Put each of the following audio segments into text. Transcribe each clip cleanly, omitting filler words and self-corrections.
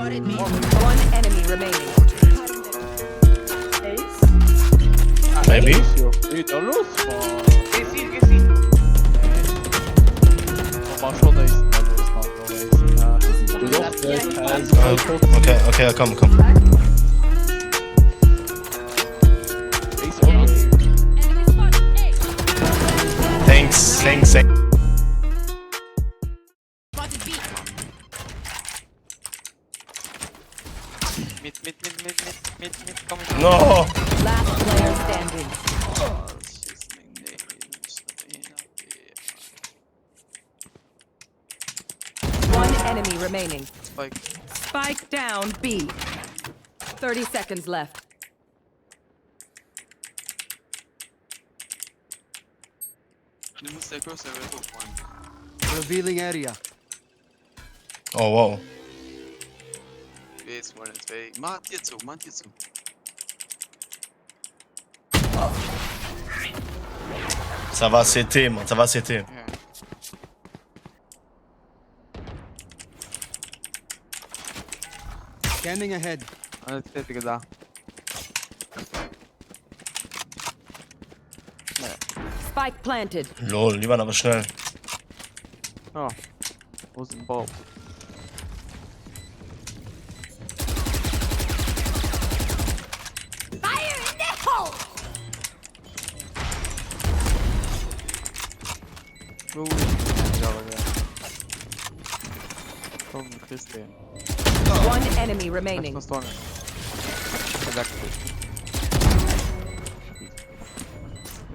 One enemy remaining. Maybe. Da los, Geh sie. Mach schon nächsten, also das macht noch Okay, komm. Thanks. Mit, komm ich. No! Last player standing. One enemy remaining. Spike down B. 30 seconds left. Revealing area. Oh, wow. Macht dir zu. Ça va CT, man. Ça va CT. Scanning ahead. Alles fertig da. Spike planted. Lol, die waren aber schnell. Ja. Wo ist ein Baum? Fire in the hole! Komm, kriegst den. One enemy remaining. Was dran?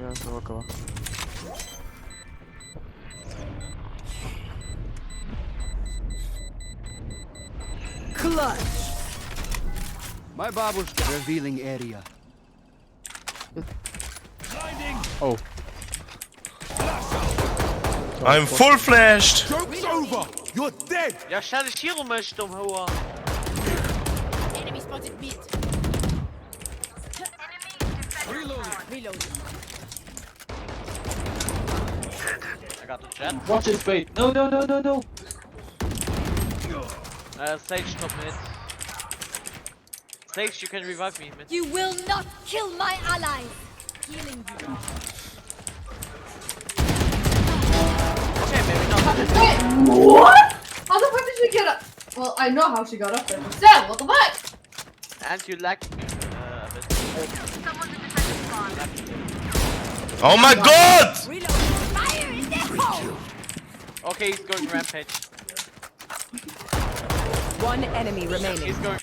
Ja, ist locker. Clutch. My babushka. Revealing area. Oh. I'm full flashed! Joke's over. You're dead. Ja, stell dich hier möchte, Hoher. Enemy spotted mid. Reload. I got the jet. Watch his fate. No. Sage top mid. Sage, you can revive me mid. You will not kill my allies. Healing you. Okay, maybe not. What? How the fuck did she get up? Well, I know how she got up there, but still, what the fuck? And you lagged me a bit. Oh my god! Reload. Fire in the hole. Okay, he's going rampage. One enemy remaining. He's going.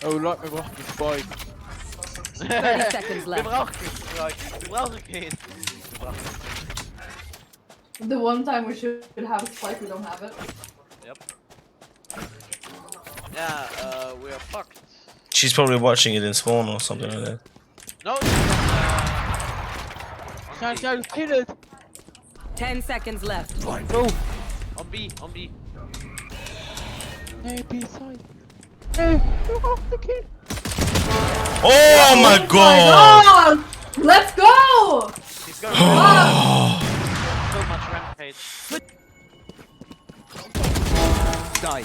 Oh, laat me wachten, die spike. 30 seconds Wir left. brauchen keinen. The one time we should have a spike, we don't have it. Yep. Yeah, we are fucked. She's probably watching it in spawn or something like that. No, Can kill it. 10 seconds left. No. on B. Nee, B-side. Nee, you have the kill. Oh my god! God! Let's go! He's going so much rampage. Die.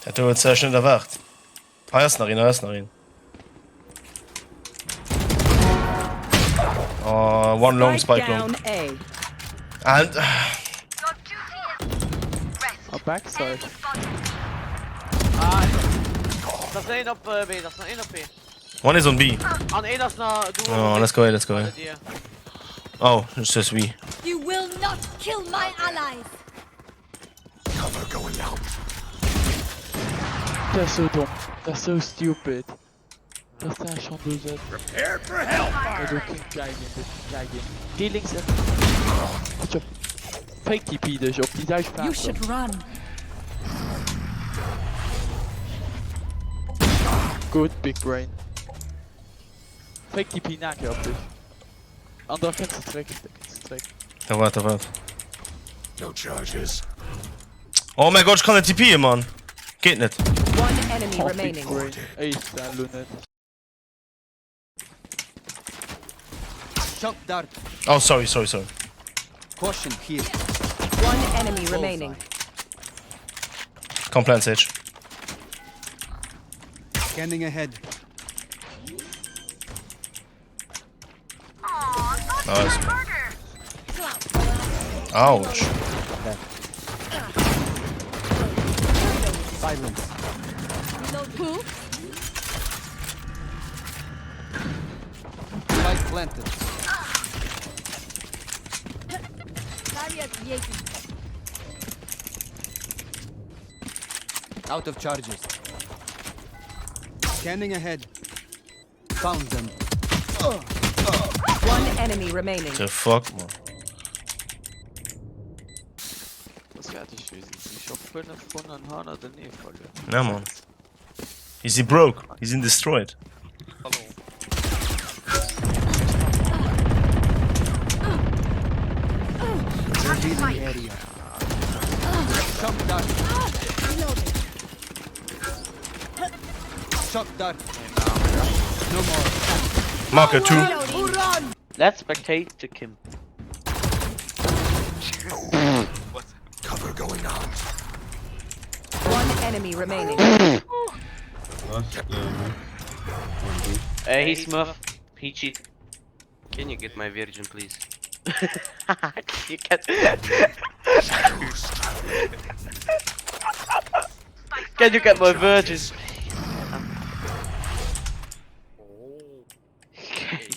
Der hat jetzt sehr schnell erwacht. Erst nach ihn. Oh, one long spike long. Down A. And A backside. Das ist ein auf B, das ist ein auf B. one is on B. An A, das ist eine Duo. Oh, let's go away. Bei dir. Oh, it's just B. You will not kill my allies. Der ist so dumm. Der ist so stupid. Das ist schon böse. Prepare for hellfire! Du King Geigen. Geh links jetzt. Goed job. Fake TP dus op die Duitsplaats. You should run. Good big brain. Fake TP na je op dus. Andere fenster trekken. Da warte. No charges. Oh mein Gott, ich kann nicht TP, Mann. Geht nicht. One enemy Oh, big remaining. brain. Ey, daar Lunet. Shock dart. Oh, sorry. Caution here. One enemy remaining. Complain Sage. Scanning ahead. Nice. Ouch. Silence. Who? Spike planted. Barrier created. Out of charges. Scanning ahead. Found them. One enemy remaining. The fuck, man. Das fertig gewesen. Ich hab vorhin von einem Hahn daneben verloren. Ja, man. Is he broke? He's in destroyed. Hallo. Revealing area. Shock dart. Shock dart. No more. Marker 2. Let's spectate to Kim. One enemy remaining. He smurf. He cheat. Can you get my virgin, please? You can. Can you get my virgin?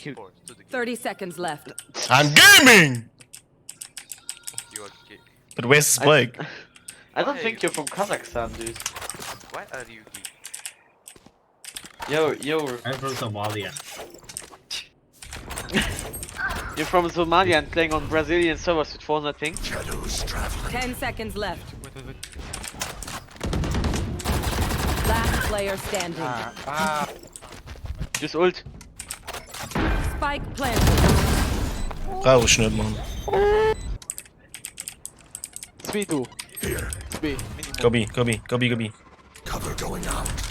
You- 30 seconds left. I'm gaming! You are gay. But where's Spike? I don't think you're from Kazakhstan, dude. Why are you gay? Yo, I'm from Somalia. you're from Somalia and playing on Brazilian servers with 400 ping? 10 seconds left. Last player standing. Just ult. Spike planted. Brauche ich nicht, man. 2 du. 2. Gobi.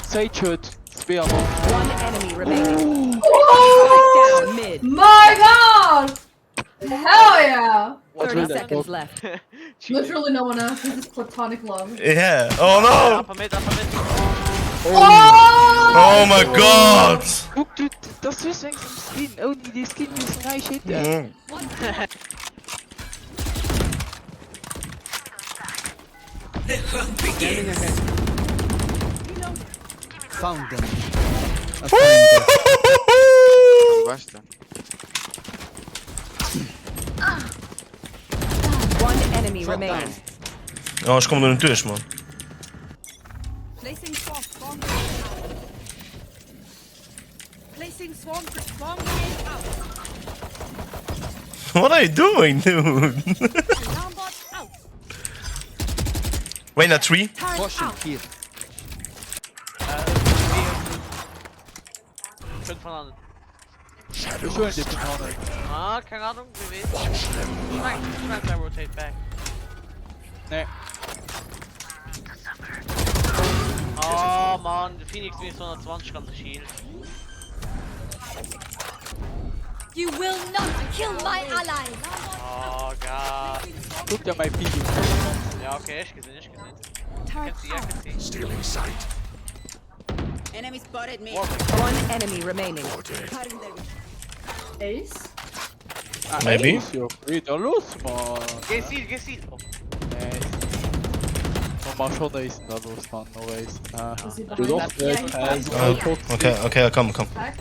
Sage hört. 2 am One enemy remaining. Spike down mid. My god! Hell yeah! 30 seconds left. Literally no one else. This is platonic love. Yeah. Oh no! Upper mid, upper mid. Oh my god! Guck, du, das ist ein Skin. Oh, die Skin ist ein Shit. Mm. Scanning ahead. Found them. Basta. One enemy remaining. Oh, ich komme nur nicht durch, man. Placing swarm grenade out. Placing swarm grenade out. What are you doing, dude? Alarm bot out. Wait, not 3? Caution here. 500. Ich hol den Banane. Ah, keine Ahnung, wie weh. Ich mag rotate back. Nee. Oh man, der Phoenix minus 120 kann sich healen. You will not kill my allies. Oh god. Guck dir mein Video. Ja, okay, ich gesehen. Turret Ich kann sie. Enemy spotted me. One enemy remaining. Ace? Maybe. Ist ja wieder los, Mann. Geh Seal. Oh. Nee. Man schon da ist da los, Mann. No ways. Is he Du behind doch, that? Okay, komm. Back?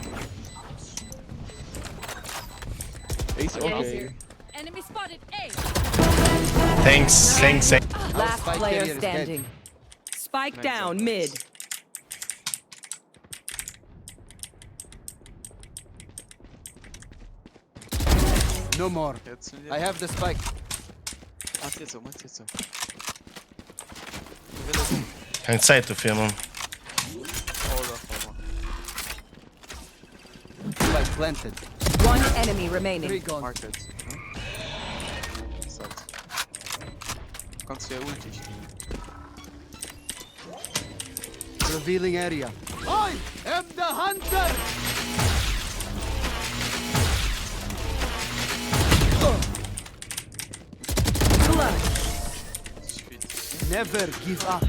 Ist Yeah, he's okay. here. Enemy spotted A. Thanks. Last spike player carrier is dead. standing. Spike down mid. No more. I have the spike. Mach jetzt so. Keine Zeit dafür, man. Spike planted. One enemy 3 remaining. gone. Market. Kannst du ja Ulti spielen. Revealing area. I am the hunter! Never give up.